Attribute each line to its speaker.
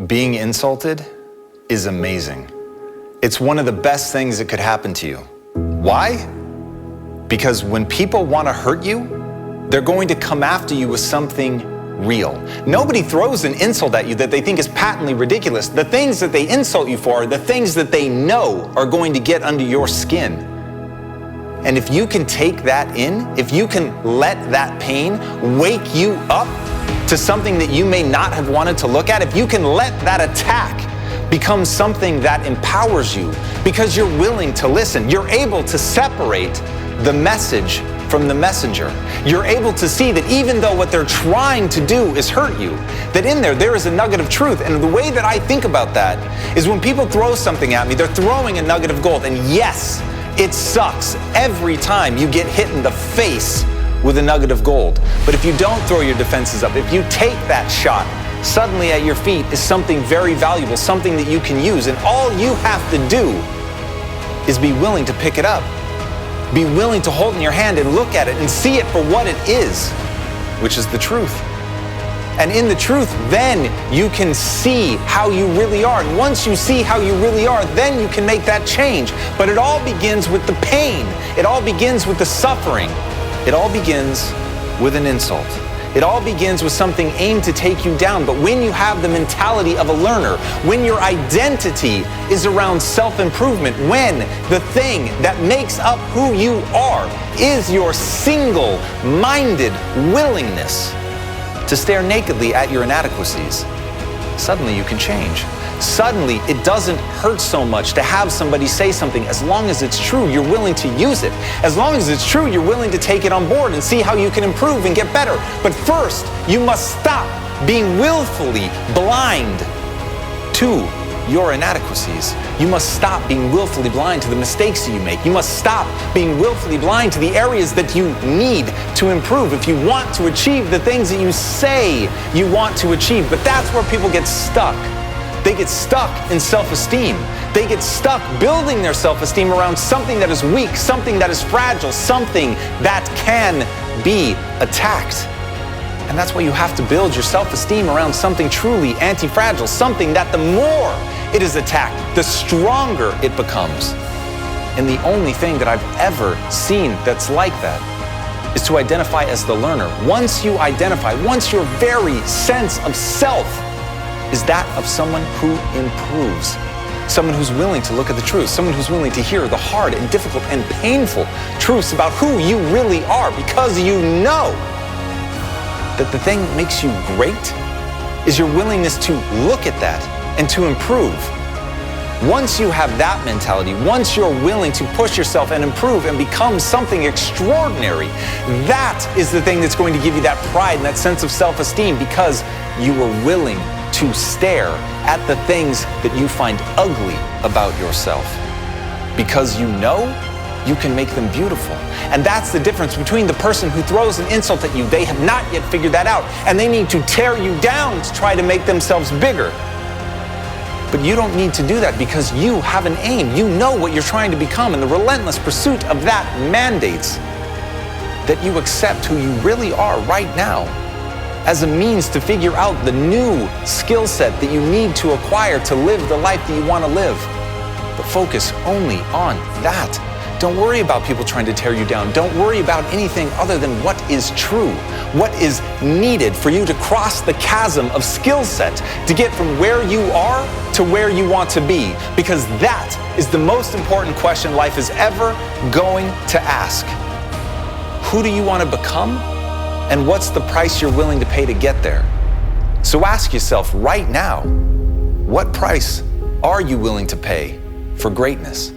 Speaker 1: Being insulted is amazing. It's one of the best things that could happen to you. Why? Because when people want to hurt you, they're going to come after you with something real. Nobody throws an insult at you that they think is patently ridiculous. The things that they insult you for are the things that they know are going to get under your skin. And if you can take that in, if you can let that pain wake you up to something that you may not have wanted to look at, if you can let that attack become something that empowers you because you're willing to listen, you're able to separate the message from the messenger. You're able to see that even though what they're trying to do is hurt you, that in there is a nugget of truth. And the way that I think about that is when people throw something at me, they're throwing a nugget of gold. And yes, it sucks every time you get hit in the face with a nugget of gold. But if you don't throw your defenses up, if you take that shot, suddenly at your feet is something very valuable, something that you can use. And all you have to do is be willing to pick it up. Be willing to hold it in your hand and look at it and see it for what it is, which is the truth. And in the truth, then you can see how you really are. And once you see how you really are, then you can make that change. But it all begins with the pain. It all begins with the suffering. It all begins with an insult. It all begins with something aimed to take you down. But when you have the mentality of a learner, when your identity is around self-improvement, when the thing that makes up who you are is your single-minded willingness to stare nakedly at your inadequacies, suddenly you can change. Suddenly, it doesn't hurt so much to have somebody say something. As long as it's true, you're willing to use it. As long as it's true, you're willing to take it on board and see how you can improve and get better. But first, you must stop being willfully blind to your inadequacies. You must stop being willfully blind to the mistakes that you make. You must stop being willfully blind to the areas that you need to improve if you want to achieve the things that you say you want to achieve. But that's where people get stuck. They get stuck in self-esteem. They get stuck building their self-esteem around something that is weak, something that is fragile, something that can be attacked. And that's why you have to build your self-esteem around something truly anti-fragile, something that the more it is attacked, the stronger it becomes. And the only thing that I've ever seen that's like that is to identify as the learner. Once you identify, once your very sense of self is that of someone who improves, someone who's willing to look at the truth, someone who's willing to hear the hard and difficult and painful truths about who you really are, because you know that the thing that makes you great is your willingness to look at that and to improve. Once you have that mentality, once you're willing to push yourself and improve and become something extraordinary, that is the thing that's going to give you that pride and that sense of self-esteem, because you were willing to stare at the things that you find ugly about yourself, because you know you can make them beautiful. And that's the difference between the person who throws an insult at you. They have not yet figured that out, and they need to tear you down to try to make themselves bigger. But you don't need to do that, because you have an aim. You know what you're trying to become, and the relentless pursuit of that mandates that you accept who you really are right now as a means to figure out the new skill set that you need to acquire to live the life that you want to live. But focus only on that. Don't worry about people trying to tear you down. Don't worry about anything other than what is true, what is needed for you to cross the chasm of skill set to get from where you are to where you want to be. Because that is the most important question life is ever going to ask. Who do you want to become? And what's the price you're willing to pay to get there? So ask yourself right now, what price are you willing to pay for greatness?